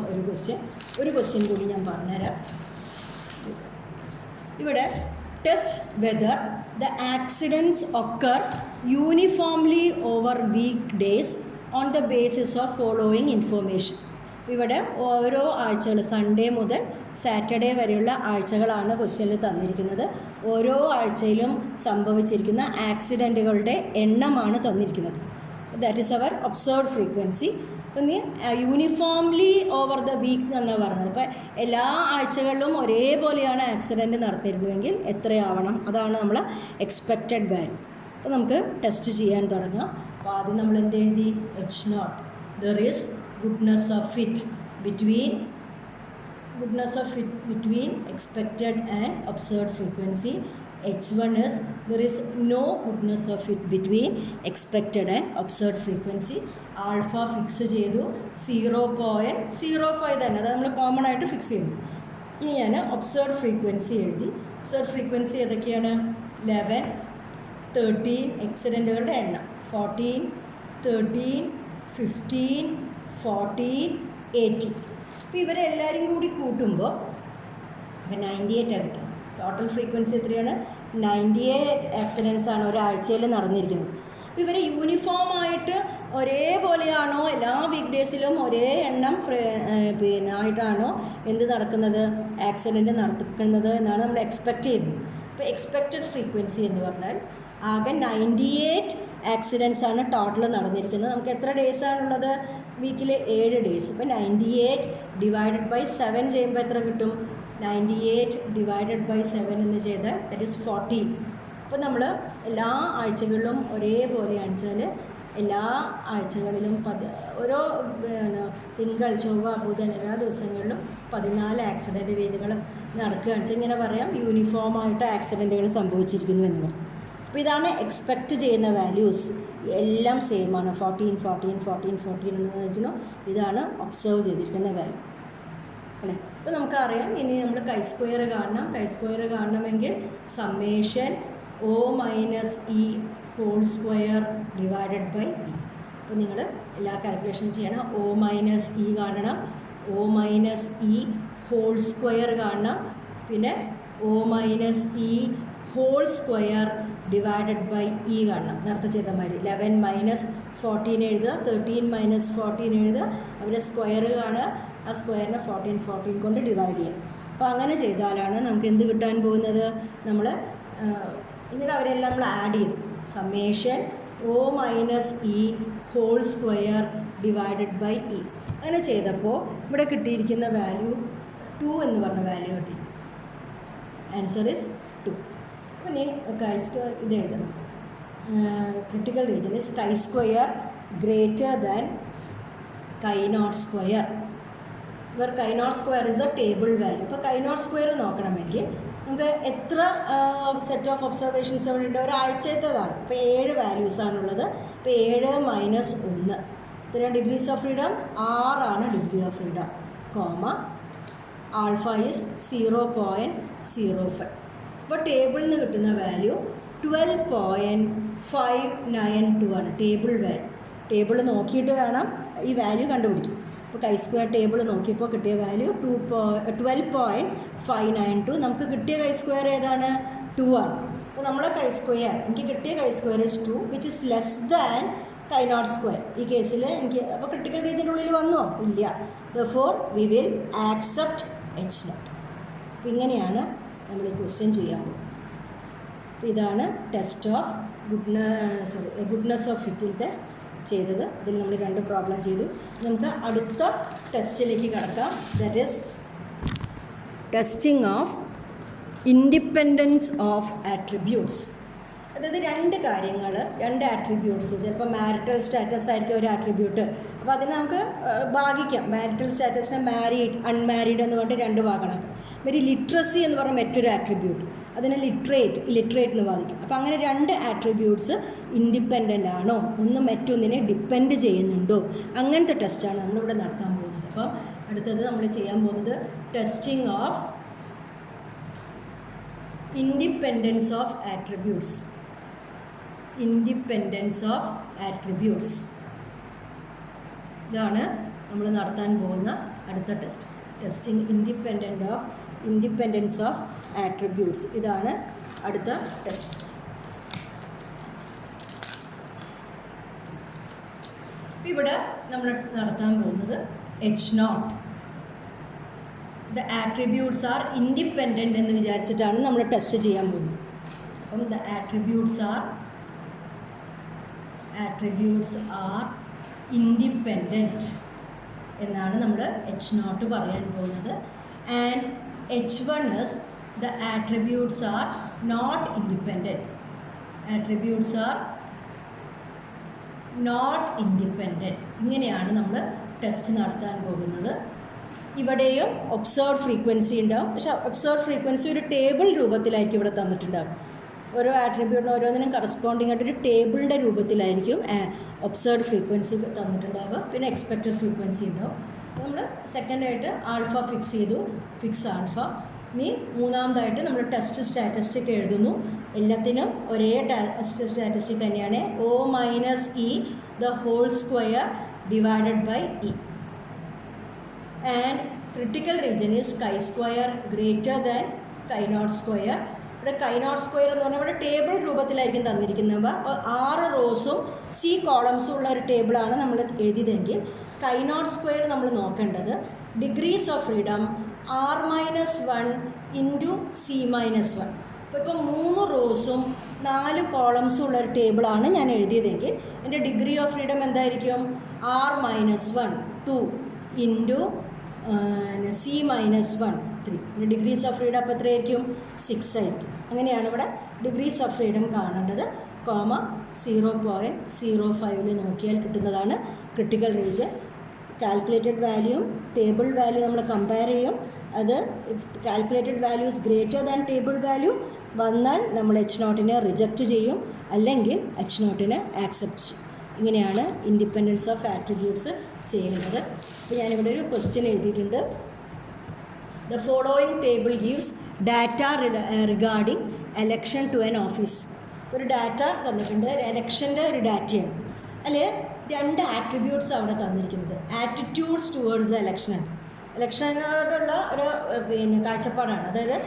ഒരു ക്വസ്റ്റ്യൻ കൂടി ഞാൻ പറഞ്ഞുതരാം. ഇവിടെ test whether the accidents occur uniformly over week days on the basis of following information. ഇവിടെ ഓരോ ആഴ്ചകൾ സൺഡേ മുതൽ സാറ്റർഡേ വരെയുള്ള ആഴ്ചകളാണ് ക്വസ്റ്റ്യനിൽ തന്നിരിക്കുന്നത്. ഓരോ ആഴ്ചയിലും സംഭവിച്ചിരിക്കുന്ന ആക്സിഡൻറ്റുകളുടെ എണ്ണമാണ് തന്നിരിക്കുന്നത്. ദാറ്റ് ഈസ് അവർ ഒബ്സർവ്ഡ് ഫ്രീക്വൻസി. അപ്പം നീ യൂണിഫോംലി ഓവർ ദ വീക്ക് എന്നാണ് പറഞ്ഞത്. അപ്പോൾ എല്ലാ ആഴ്ചകളിലും ഒരേപോലെയാണ് ആക്സിഡൻറ്റ് നടത്തിയിരുന്നുവെങ്കിൽ എത്രയാവണം? അതാണ് നമ്മൾ എക്സ്പെക്റ്റഡ് വാല്യൂ. അപ്പോൾ നമുക്ക് ടെസ്റ്റ് ചെയ്യാൻ തുടങ്ങാം. അപ്പോൾ ആദ്യം നമ്മൾ എന്ത് എഴുതി? H0. There is goodness of fit between expected and observed frequency. H1 is there is no goodness of fit between expected and observed frequency. Alpha fix ചെയ്തു 0.05 തന്നെ, അത് നമ്മൾ കോമൺ ആയിട്ട് ഫിക്സ് ചെയ്തു. ഇനി ഞാൻ ഒബ്സർവ്ഡ് ഫ്രീക്വൻസി എഴുതി. ഒബ്സർവ്ഡ് ഫ്രീക്വൻസി ഏതൊക്കെയാണ്? 11, 13 ആക്സിഡൻറ്റുകളുടെ എണ്ണം, 14, 13, 15, 14, 18. അപ്പോൾ ഇവരെല്ലാവരും കൂടി കൂട്ടുമ്പോൾ 98 കിട്ടും. ടോട്ടൽ ഫ്രീക്വൻസി എത്രയാണ്? 98 ആക്സിഡൻറ്റ്സ് ആണ് ഒരാഴ്ചയിൽ നടന്നിരിക്കുന്നത്. അപ്പോൾ ഇവർ യൂണിഫോമായിട്ട് ഒരേപോലെയാണോ എല്ലാ വീക്ക് ഡേയ്സിലും ഒരേ എണ്ണം ആയിട്ടാണോ എന്ത് നടക്കുന്നത്? ആക്സിഡൻറ്റ് നടക്കുന്നത് എന്നാണ് നമ്മൾ എക്സ്പെക്റ്റ് ചെയ്യുന്നത്. അപ്പോൾ എക്സ്പെക്റ്റഡ് ഫ്രീക്വൻസി എന്ന് പറഞ്ഞാൽ ആകെ 98 ആക്സിഡൻറ്റ്സ് ആണ് ടോട്ടൽ നടന്നിരിക്കുന്നത്. നമുക്ക് എത്ര ഡേയ്സാണുള്ളത്? വീക്കിൽ 7 ഡേയ്സ്. അപ്പോൾ 98 ഡിവൈഡഡ് ബൈ 7 ചെയ്യുമ്പോൾ എത്ര കിട്ടും? 98 ഡിവൈഡഡ് ബൈ 7 എന്ന് ചെയ്താൽ ദാറ്റ് ഈസ് 14. അപ്പോൾ നമ്മൾ എല്ലാ ആഴ്ചകളിലും ഒരേപോലെയാണെന്ന് വെച്ചാൽ എല്ലാ ആഴ്ചകളിലും ഓരോ തിങ്കൾ, ചൊവ്വ, ബുധൻ എല്ലാ ദിവസങ്ങളിലും 14 ആക്സിഡൻറ്റ് വീതങ്ങളും നടക്കുകയാണ് വെച്ചാൽ ഇങ്ങനെ പറയാം യൂണിഫോമായിട്ട് ആക്സിഡൻറ്റുകൾ സംഭവിച്ചിരിക്കുന്നു എന്ന് പറയും. അപ്പോൾ ഇതാണ് എക്സ്പെക്റ്റ് ചെയ്യുന്ന വാല്യൂസ്, എല്ലാം സെയിം ആണ്. 14 14 14 14 എന്ന് പറഞ്ഞിരിക്കുന്നു. ഇതാണ് ഒബ്സർവ് ചെയ്തിരിക്കുന്ന വാല്യൂ അല്ലേ. അപ്പോൾ നമുക്കറിയാം ഇനി നമ്മൾ കൈ സ്ക്വയർ കാണണം. കൈ സ്ക്വയർ കാണണമെങ്കിൽ summation O minus E whole square divided by E. അപ്പോൾ നിങ്ങൾ എല്ലാ കാൽക്കുലേഷനും ചെയ്യണം. O മൈനസ് ഇ കാണണം, O minus E whole square കാണണം, പിന്നെ O minus E whole square divided by E കാണണം. നേരത്തെ ചെയ്ത മാതിരി 11 മൈനസ് 14 എഴുതുക, 13 മൈനസ് 14 എഴുതുക, അവരെ സ്ക്വയർ കാണുക, ആ സ്ക്വയറിനെ 14 14 കൊണ്ട് ഡിവൈഡ് ചെയ്യുക. അപ്പോൾ അങ്ങനെ ചെയ്താലാണ് നമുക്ക് എന്ത് കിട്ടാൻ പോകുന്നത്? നമ്മൾ എന്നിട്ട് അവരെല്ലാം നമ്മൾ ആഡ് ചെയ്തു. Summation O minus E whole square divided by E. അങ്ങനെ ചെയ്തപ്പോൾ ഇവിടെ കിട്ടിയിരിക്കുന്ന വാല്യൂ 2 എന്ന് പറഞ്ഞ വാല്യൂ കിട്ടി. Answer is 2. അപ്പോൾ ഇനി കൈ സ്ക്വയർ ഇത് എഴുതണം. Critical region is chi square greater than chi not square. ഇവർ chi not square is the table value. അപ്പോൾ കൈ നോട്ട് സ്ക്വയർ നോക്കണമെങ്കിൽ നമുക്ക് എത്ര സെറ്റ് ഓഫ് ഒബ്സർവേഷൻസ് അവിടെ ഉണ്ട്? ഒരാഴ്ചത്തേതാണ്. അപ്പോൾ 7 വാല്യൂസാണുള്ളത്. അപ്പോൾ 7 മൈനസ് 1 ഇത്രയും degrees of freedom 6 degree of freedom, comma alpha is 0.05. അപ്പോൾ ടേബിളിൽ നിന്ന് കിട്ടുന്ന വാല്യൂ 12.592 ആണ് ടേബിൾ വാല്യൂ. ടേബിൾ നോക്കിയിട്ട് വേണം ഈ വാല്യൂ കണ്ടുപിടിക്കും. അപ്പോൾ കൈ സ്ക്വയർ ടേബിൾ നോക്കിയപ്പോൾ കിട്ടിയ വാല്യൂ 12.592. നമുക്ക് കിട്ടിയ കൈ സ്ക്വയർ ഏതാണ്? 2 ആണ്. അപ്പോൾ നമ്മളെ കൈ സ്ക്വയർ എനിക്ക് കിട്ടിയ chi square is 2 which is less than chi not square. ഈ കേസിൽ എനിക്ക് അപ്പോൾ ക്രിട്ടിക്കൽ റീജിയൻ്റെ ഉള്ളിൽ വന്നോ? ഇല്ല. Therefore we will accept H not. അപ്പോൾ ഇങ്ങനെയാണ് നമ്മൾ ഈ ക്വസ്റ്റ്യൻ ചെയ്യാൻ പോകുന്നത്. അപ്പോൾ ഇതാണ് ടെസ്റ്റ് ഓഫ് ഗുഡ്നെസ് ഓഫ് ഫിറ്റിലത്തെ ചെയ്തത്. ഇതിൽ നമ്മൾ 2 പ്രോബ്ലം ചെയ്തു. നമുക്ക് അടുത്ത ടെസ്റ്റിലേക്ക് കടക്കാം. That is testing of independence of attributes. അതായത് 2 കാര്യങ്ങൾ, 2 ആട്രിബ്യൂട്ട്സ്, ചിലപ്പോൾ മാരിറ്റൽ സ്റ്റാറ്റസ് ആയിരിക്കും ഒരു ആട്രിബ്യൂട്ട്. അപ്പോൾ അതിനെ നമുക്ക് ഭാഗിക്കാം. മാരിറ്റൽ സ്റ്റാറ്റസിനെ മാരീഡ്, അൺമാരീഡ് എന്ന് പറഞ്ഞിട്ട് 2 ഭാഗങ്ങളാക്കാം. ഒരു ലിറ്ററസി എന്ന് പറഞ്ഞ മറ്റൊരു ആട്രിബ്യൂട്ട്, അതിനെ ഇല്ലിറ്ററേറ്റ് എന്ന് ബാധിക്കും. അപ്പോൾ അങ്ങനെ 2 ആട്രിബ്യൂട്ട്സ് ഇൻഡിപെൻഡൻ്റ് ആണോ, ഒന്ന് മറ്റൊന്നിനെ ഡിപ്പെൻഡ് ചെയ്യുന്നുണ്ടോ, അങ്ങനത്തെ ടെസ്റ്റാണ് നമ്മളിവിടെ നടത്താൻ പോകുന്നത്. അപ്പം അടുത്തത് നമ്മൾ ചെയ്യാൻ പോകുന്നത് testing of independence of attributes. ഇതാണ് നമ്മൾ നടത്താൻ പോകുന്ന അടുത്ത test. Testing independence of attributes. ഇതാണ് അടുത്ത ടെസ്റ്റ്. ഇവിടെ നമ്മൾ നടത്താൻ പോകുന്നത് H0. The attributes R independent എന്ന് വിചാരിച്ചിട്ടാണ് നമ്മൾ ടെസ്റ്റ് ചെയ്യാൻ പോകുന്നത്. അപ്പം ദ ആട്രിബ്യൂട്ട്സ് ആർ ഇൻഡിപെൻഡൻറ്റ് എന്നാണ് നമ്മൾ H0 പറയാൻ പോകുന്നത്. And H1 is the attributes are not independent. ഇങ്ങനെയാണ് നമ്മൾ ടെസ്റ്റ് നടത്താൻ പോകുന്നത്. ഇവിടെയും ഒബ്സർവ് ഫ്രീക്വൻസി ഉണ്ടാവും. പക്ഷേ ഒബ്സർവ് ഫ്രീക്വൻസി ഒരു ടേബിൾ രൂപത്തിലായിരിക്കും ഇവിടെ തന്നിട്ടുണ്ടാവും. ഓരോ ആട്രിബ്യൂട്ടിനും ഓരോന്നിനും കറസ്പോണ്ടിങ് ആയിട്ട് ഒരു ടേബിളിൻ്റെ രൂപത്തിലായിരിക്കും ഒബ്സർവ് ഫ്രീക്വൻസി തന്നിട്ടുണ്ടാവുക. പിന്നെ എക്സ്പെക്റ്റഡ് ഫ്രീക്വൻസി ഉണ്ടാവും. നമ്മൾ സെക്കൻഡായിട്ട് ആൽഫ ഫിക്സ് ചെയ്തു, ഫിക്സ് ആൽഫ. ഇനി മൂന്നാമതായിട്ട് നമ്മൾ ടെസ്റ്റ് സ്റ്റാറ്റിസ്റ്റിക് എഴുതുന്നു. എല്ലാത്തിനും ഒരേ ടെസ്റ്റ് സ്റ്റാറ്റിസ്റ്റിക് തന്നെയാണ്. O minus E the whole square divided by E. And critical region is chi square greater than chi not square. ഇവിടെ കൈ നോട്ട് സ്ക്വയർ എന്ന് പറഞ്ഞാൽ ഇവിടെ ടേബിൾ രൂപത്തിലായിരിക്കും തന്നിരിക്കുന്നത്. അപ്പോൾ 6 റോസും C കോളംസും ഉള്ള ഒരു ടേബിളാണ് നമ്മൾ എഴുതിയതെങ്കിൽ കൈ നോട്ട് സ്ക്വയർ നമ്മൾ നോക്കേണ്ടത് degrees of freedom R-1 into C-1. അപ്പോൾ ഇപ്പോൾ 3 റോസും 4 കോളംസും ഉള്ള ഒരു ടേബിളാണ് ഞാൻ എഴുതിയതെങ്കിൽ എൻ്റെ ഡിഗ്രി ഓഫ് ഫ്രീഡം എന്തായിരിക്കും? R-1 2 into C-1 3. എൻ്റെ ഡിഗ്രീസ് ഓഫ് ഫ്രീഡം അപ്പോൾ എത്രയായിരിക്കും? 6 ആയിരിക്കും. അങ്ങനെയാണ് ഇവിടെ ഡിഗ്രീസ് ഓഫ് ഫ്രീഡം കാണേണ്ടത്. കോമ 0.05 നോക്കിയാൽ കിട്ടുന്നതാണ് ക്രിട്ടിക്കൽ റീജിയൻ. കാൽക്കുലേറ്റഡ് വാല്യൂവും ടേബിൾ വാല്യൂ നമ്മൾ കമ്പയർ ചെയ്യും. അത് calculated value is greater than table value വന്നാൽ നമ്മൾ H0 റിജക്റ്റ് ചെയ്യും, അല്ലെങ്കിൽ H0 ആക്സെപ്റ്റ് ചെയ്യും. ഇങ്ങനെയാണ് ഇൻഡിപെൻഡൻസ് ഓഫ് ആട്രിബ്യൂട്ട്സ് ചെയ്യേണ്ടത്. അപ്പോൾ ഞാനിവിടെ ഒരു ക്വസ്റ്റ്യൻ എഴുതിയിട്ടുണ്ട്. The following table gives data regarding election to an office. ഒരു ഡാറ്റ തന്നിട്ടുണ്ട്, എലക്ഷൻ്റെ ഒരു ഡാറ്റയാണ്. അതിൽ 2 ആട്രിബ്യൂട്ട്സ് അവിടെ തന്നിരിക്കുന്നത്. Attitudes towards എലക്ഷനാണ്. ഇലക്ഷനോടുള്ള ഒരു കാഴ്ചപ്പാടാണ്. അതായത്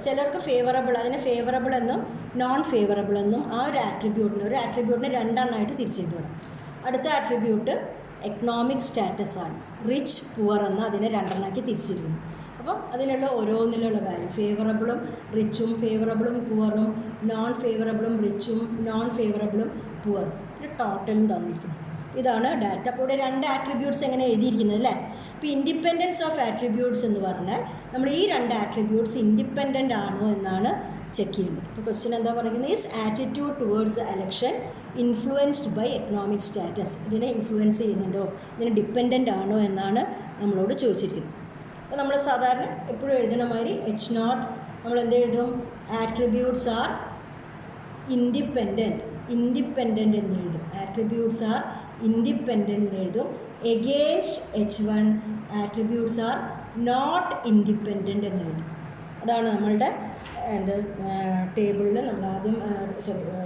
ചിലർക്ക് ഫേവറബിൾ, അതിനെ ഫേവറബിൾ എന്നും നോൺ ഫേവറബിൾ എന്നും ആ ഒരു ആട്രിബ്യൂട്ടിനെ 2 എണ്ണമായിട്ട് തിരിച്ചിട്ട് വേണം. അടുത്ത ആട്രിബ്യൂട്ട് എക്കണോമിക് സ്റ്റാറ്റസ് ആണ്. റിച്ച് പുവർ എന്ന് അതിനെ 2 എണ്ണമാക്കി തിരിച്ചിരിക്കുന്നു. അപ്പം അതിനുള്ള ഓരോന്നിലുള്ള വാല്യൂ, ഫേവറബിളും റിച്ചും, ഫേവറബിളും പുവറും, നോൺ ഫേവറബിളും റിച്ചും, നോൺ ഫേവറബിളും പുവറും, ഒരു ടോട്ടലും തന്നിരിക്കുന്നു. ഇതാണ് ഡാറ്റ. അപ്പോൾ ഇവിടെ 2 ആട്രിബ്യൂട്ട്സ് എങ്ങനെ എഴുതിയിരിക്കുന്നത് അല്ലേ. ഇപ്പോൾ ഇൻഡിപെൻഡൻസ് ഓഫ് ആട്രിബ്യൂട്ട്സ് എന്ന് പറഞ്ഞാൽ നമ്മൾ ഈ 2 ആട്രിബ്യൂട്ട്സ് ഇൻഡിപെൻഡൻ്റ് ആണോ എന്നാണ് ചെക്ക് ചെയ്യേണ്ടത്. ഇപ്പോൾ ക്വസ്റ്റ്യൻ എന്താ പറയുന്നത്, is attitude towards election influenced by economic status. ഇതിനെ ഇൻഫ്ലുവൻസ് ചെയ്യുന്നുണ്ടോ, ഇതിന് ഡിപ്പെൻഡൻ്റ് ആണോ എന്നാണ് നമ്മളോട് ചോദിച്ചിരിക്കുന്നത്. അപ്പോൾ നമ്മൾ സാധാരണ എപ്പോഴും എഴുതണ മാതിരി H0 നമ്മൾ എന്ത് എഴുതും, ആട്രിബ്യൂട്ട്സ് ആർ ഇൻഡിപെൻഡൻറ്റ് എന്ന് എഴുതും. ആട്രിബ്യൂട്ട്സ് ആർ ഇൻഡിപെൻഡൻറ്റ് എന്ന് എഴുതും. Against H1 attributes are not independent എന്ന് എഴുതും. അതാണ് നമ്മളുടെ ടേബിളിൽ നമ്മൾ ആദ്യം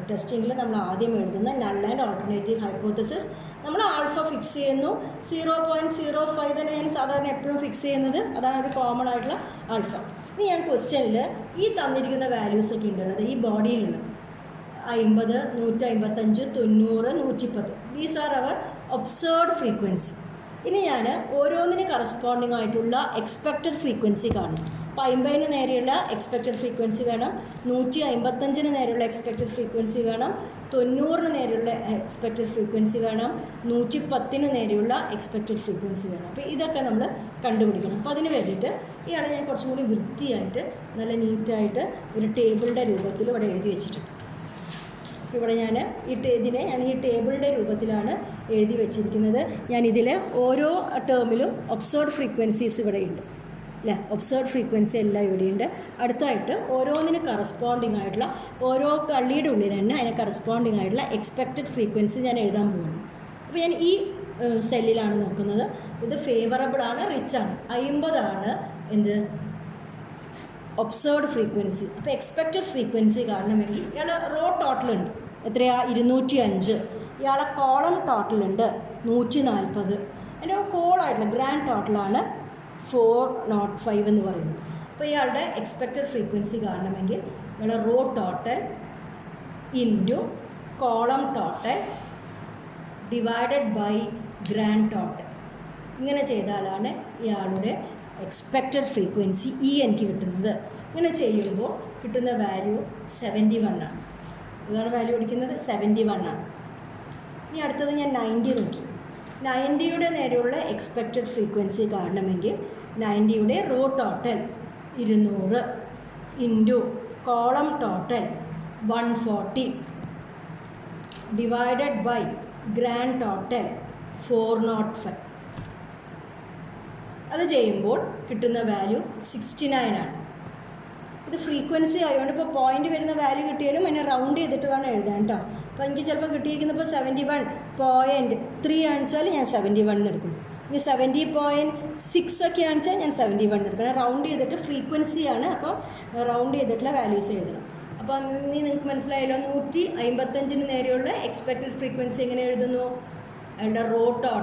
ടെസ്റ്റിങ്ങിൽ നമ്മൾ ആദ്യം എഴുതുന്ന നൾ ആൻഡ് ഓൾട്ടർനേറ്റീവ് ഹൈപ്പോത്തസിസ്. നമ്മൾ ആൽഫ ഫിക്സ് ചെയ്യുന്നു, 0.05 തന്നെ ഞാൻ സാധാരണ എപ്പോഴും ഫിക്സ് ചെയ്യുന്നത്. അതാണ് ഒരു കോമൺ ആയിട്ടുള്ള ആൽഫ. ഇനി ഞാൻ ക്വസ്റ്റ്യനിൽ ഈ തന്നിരിക്കുന്ന വാല്യൂസൊക്കെ ഉണ്ടല്ലോ, ഈ ബോഡിയിലുള്ള 50, 155, 90, 110, these are our observed frequency. ഇനി ഞാൻ ഓരോന്നിന് കറസ്പോണ്ടിങ് ആയിട്ടുള്ള എക്സ്പെക്റ്റഡ് ഫ്രീക്വൻസി കാണും. അപ്പോൾ 50-ന് നേരെയുള്ള എക്സ്പെക്റ്റഡ് ഫ്രീക്വൻസി വേണം, 155-ന് നേരെയുള്ള എക്സ്പെക്റ്റഡ് ഫ്രീക്വൻസി വേണം, 90-ന് നേരെയുള്ള എക്സ്പെക്റ്റഡ് ഫ്രീക്വൻസി വേണം, 110-ന് നേരെയുള്ള എക്സ്പെക്റ്റഡ് ഫ്രീക്വൻസി വേണം. അപ്പോൾ ഇതൊക്കെ നമ്മൾ കണ്ടുപിടിക്കണം. അപ്പോൾ അതിന് വേണ്ടിയിട്ട് ഇയാളെ ഞാൻ കുറച്ചും കൂടി വൃത്തിയായിട്ട് നല്ല നീറ്റായിട്ട് ഒരു ടേബിളിൻ്റെ രൂപത്തിൽ ഇവിടെ എഴുതി വെച്ചിട്ടുണ്ട്. ഇവിടെ ഞാൻ ഈ ടേബിളിൻ്റെ രൂപത്തിലാണ് എഴുതി വെച്ചിരിക്കുന്നത്. ഞാനിതിൽ ഓരോ ടേമിലും ഒബ്സേർവ്ഡ് ഫ്രീക്വൻസീസ് ഇവിടെയുണ്ട് അല്ലേ, ഒബ്സേർവ്ഡ് ഫ്രീക്വൻസി എല്ലാം ഇവിടെയുണ്ട്. അടുത്തായിട്ട് ഓരോന്നിന് കറസ്പോണ്ടിങ് ആയിട്ടുള്ള ഓരോ കള്ളിയുടെ ഉള്ളിൽ തന്നെ അതിന് കറസ്പോണ്ടിങ് ആയിട്ടുള്ള എക്സ്പെക്റ്റഡ് ഫ്രീക്വൻസി ഞാൻ എഴുതാൻ പോകുന്നു. അപ്പോൾ ഞാൻ ഈ സെല്ലിലാണ് നോക്കുന്നത്. ഇത് ഫേവറബിൾ ആണ്, റിച്ച് ആണ്. 50 ആണ് എന്ത്, ഒബ്സേർവ്ഡ് ഫ്രീക്വൻസി. അപ്പോൾ എക്സ്പെക്റ്റഡ് ഫ്രീക്വൻസി കാണണമെങ്കിൽ ഇയാൾ റോ ടോട്ടലുണ്ട്, എത്രയാ 205. ഇയാളെ കോളം ടോട്ടലുണ്ട് 140. അതിൻ്റെ ഹോളായിട്ടുള്ള ഗ്രാൻഡ് ടോട്ടലാണ് 405 എന്ന് പറയുന്നത്. അപ്പോൾ ഇയാളുടെ എക്സ്പെക്റ്റഡ് ഫ്രീക്വൻസി കാണണമെങ്കിൽ ഇയാളെ row total into column total divided by grand total, ഇങ്ങനെ ചെയ്താലാണ് ഇയാളുടെ എക്സ്പെക്റ്റഡ് ഫ്രീക്വൻസി എനിക്ക് കിട്ടുന്നത്. ഇങ്ങനെ ചെയ്യുമ്പോൾ കിട്ടുന്ന വാല്യൂ 71 ആണ്. ഇതാണ് വാല്യൂ അടിക്കുന്നത്, 71 ആണ്. ഇനി അടുത്തത് ഞാൻ 90 നോക്കി. 90-യുടെ നേരെയുള്ള എക്സ്പെക്റ്റഡ് ഫ്രീക്വൻസി കാണണമെങ്കിൽ 90-യുടെ row total 200 into column total 140 divided by grand total 405. അത് ചെയ്യുമ്പോൾ കിട്ടുന്ന വാല്യൂ 69 ആണ്. ഇത് ഫ്രീക്വൻസി ആയതുകൊണ്ട് ഇപ്പോൾ പോയിൻ്റ് വരുന്ന വാല്യൂ കിട്ടിയാലും അതിനെ റൗണ്ട് ചെയ്തിട്ട് വേണം എഴുതാൻ കേട്ടോ. അപ്പോൾ എനിക്ക് ചിലപ്പോൾ കിട്ടിയിരിക്കുന്നത് ഇപ്പോൾ 71.3 ആണെച്ചാൽ ഞാൻ 71 എടുക്കും. ഇനി 70.6 ഒക്കെ ആണെച്ചാൽ ഞാൻ 71 എടുക്കണം. റൗണ്ട് ചെയ്തിട്ട് ഫ്രീക്വൻസിയാണ്, അപ്പോൾ റൗണ്ട് ചെയ്തിട്ടുള്ള വാല്യൂസ് എഴുതണം. അപ്പോൾ ഇനി നിങ്ങൾക്ക് മനസ്സിലായല്ലോ, 155-ന് നേരെയുള്ള എക്സ്പെക്റ്റഡ് ഫ്രീക്വൻസി എങ്ങനെ എഴുതുന്നു, അതിൻ്റെ റോ ടോട്ടൽ